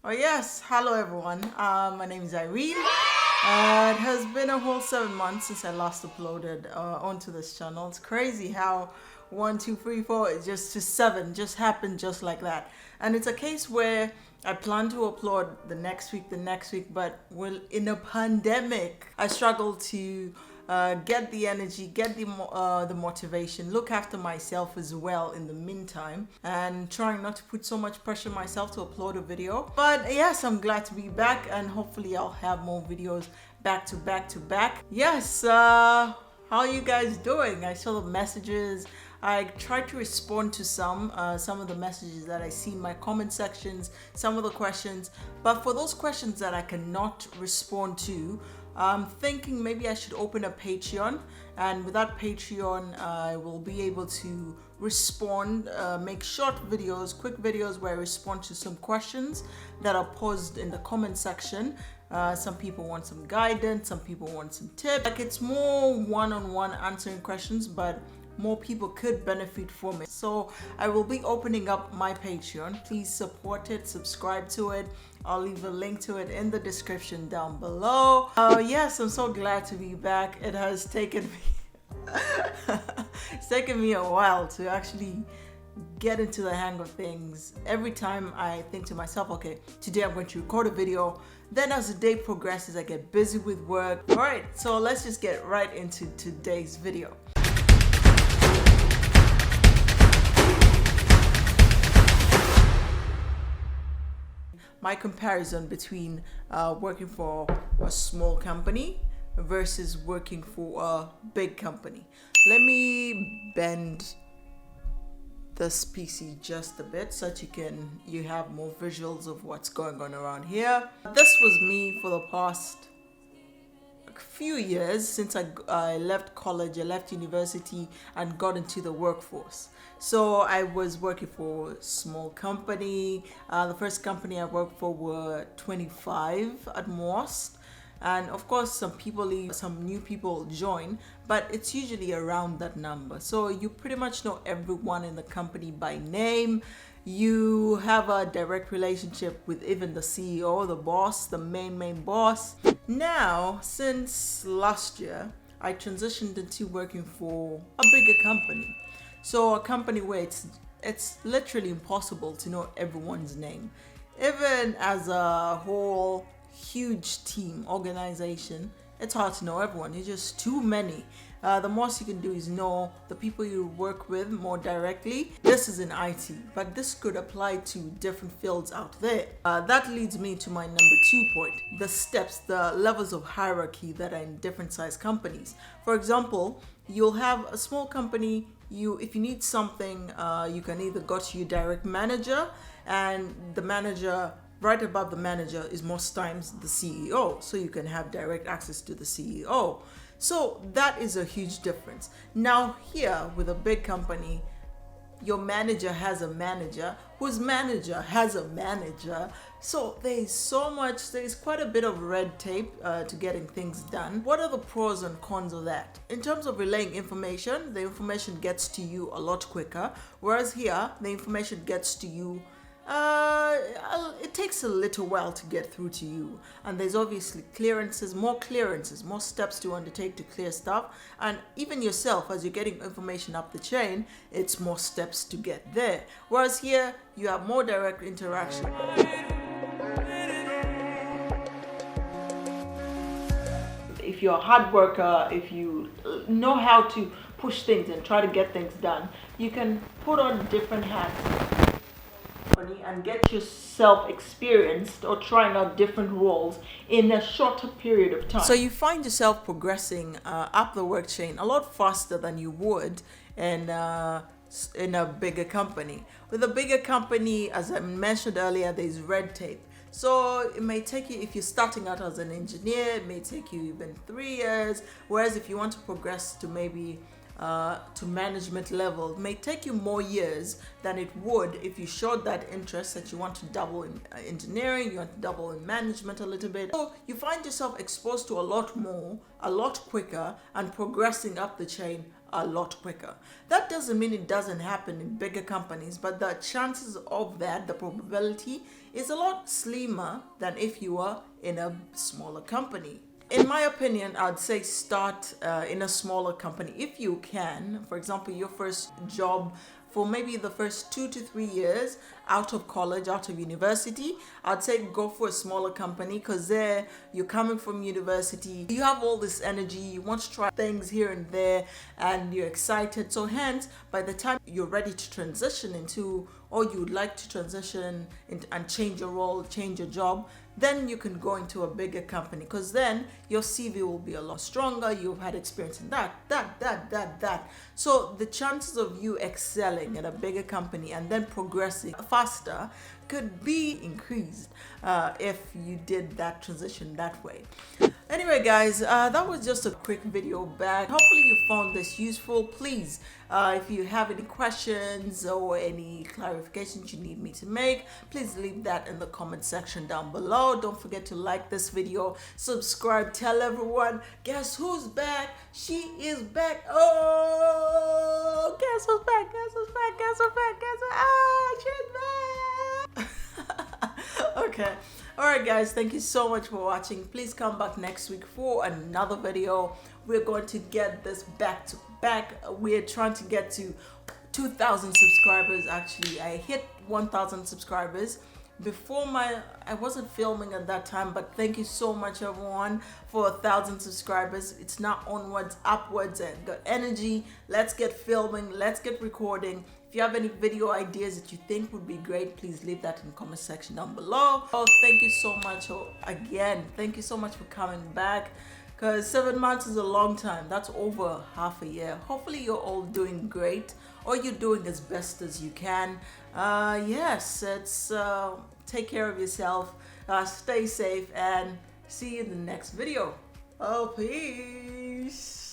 Oh yes, hello everyone. My name is Irene. It has been a whole 7 months since I last uploaded onto this channel. It's crazy how 1, 2, 3, 4 is just to 7 just happened just like that. And it's a case where I plan to upload the next week, but in a pandemic, I struggle to get the energy, get the motivation, look after myself as well in the meantime, and trying not to put so much pressure on myself to upload a video. But yes, I'm glad to be back, and hopefully I'll have more videos back to back to back. Yes, how are you guys doing? I saw the messages. I tried to respond to some of the messages that I see in my comment sections, some of the questions, but for those questions that I cannot respond to, I'm thinking maybe I should open a Patreon, and with that Patreon I will be able to respond, make short videos, quick videos where I respond to some questions that are posed in the comment section. Some people want some guidance, some people want some tips. Like, it's more one-on-one answering questions, but more people could benefit from it. So I will be opening up my Patreon. Please support it, subscribe to it. I'll leave a link to it in the description down below. Yes, I'm so glad to be back. It has taken me it's taken me a while to actually get into the hang of things. Every time I think to myself, okay, today I'm going to record a video. Then as the day progresses, I get busy with work. All right, so let's just get right into today's video. My comparison between working for a small company versus working for a big company. Let me bend this PC just a bit so that you have more visuals of what's going on around here. This was me for the past few years since I left college, I left university and got into the workforce. So I was working for a small company. The first company I worked for were 25 at most. And of course, some people leave, some new people join, but it's usually around that number. So you pretty much know everyone in the company by name. You have a direct relationship with even the CEO, the boss, the main boss. Now, since last year, I transitioned into working for a bigger company. So a company where it's literally impossible to know everyone's name. Even as a whole huge team, organization, it's hard to know everyone. It's just too many. The most you can do is know the people you work with more directly. This is in IT, but this could apply to different fields out there. That leads me to my number 2 point, the steps, the levels of hierarchy that are in different size companies. For example, you'll have a small company. If you need something, you can either go to your direct manager, and the manager right above the manager is most times the CEO, so you can have direct access to the CEO. So that is a huge difference. Now here with a big company, your manager has a manager whose manager has a manager. So there's quite a bit of red tape to getting things done. What are the pros and cons of that? In terms of relaying information, the information gets to you a lot quicker, whereas here the information gets to you it takes a little while to get through to you, and there's obviously more steps to undertake to clear stuff, and even yourself, as you're getting information up the chain, it's more steps to get there, whereas here you have more direct interaction. If you're a hard worker, if you know how to push things and try to get things done, you can put on different hats and get yourself experienced or trying out different roles in a shorter period of time. So you find yourself progressing up the work chain a lot faster than you would in a bigger company. With a bigger company, as I mentioned earlier, there's red tape. So it may take you, if you're starting out as an engineer, it may take you even 3 years. Whereas if you want to progress to maybe to management level, it may take you more years than it would if you showed that interest that you want to double in engineering, you want to double in management a little bit. So you find yourself exposed to a lot more, a lot quicker, and progressing up the chain a lot quicker. That doesn't mean it doesn't happen in bigger companies, but the chances of that, the probability, is a lot slimmer than if you are in a smaller company. In my opinion, I'd say start in a smaller company if you can. For example, your first job for maybe the first 2 to 3 years out of college, out of university, I'd say go for a smaller company, because there you're coming from university, you have all this energy, you want to try things here and there, and you're excited. So hence, by the time you're ready to transition into, or you'd like to transition into, and change your role, change your job, then you can go into a bigger company, because then your CV will be a lot stronger. You've had experience in that. So the chances of you excelling in a bigger company and then progressing faster could be increased if you did that transition that way. Anyway, guys, that was just a quick video back. Hopefully you found this useful. Please, if you have any questions or any clarifications you need me to make, please leave that in the comment section down below. Don't forget to like this video, subscribe, tell everyone. Guess who's back? She is back. Oh, guess who's back? Guess who's back? Guess who's back? Guess who's Okay. Alright guys, thank you so much for watching. Please come back next week for another video. We're going to get this back to back. We're trying to get to 2,000 subscribers. Actually, I hit 1,000 subscribers before I wasn't filming at that time, but thank you so much everyone for 1,000 subscribers. It's now onwards, upwards, and got energy. Let's get filming, let's get recording. If you have any video ideas that you think would be great, please leave that in the comment section down below. Oh, thank you so much. Again, thank you so much for coming back, because 7 months is a long time. That's over half a year. Hopefully you're all doing great, or you're doing as best as you can. Yes, it's take care of yourself, stay safe, and see you in the next video. Oh, peace.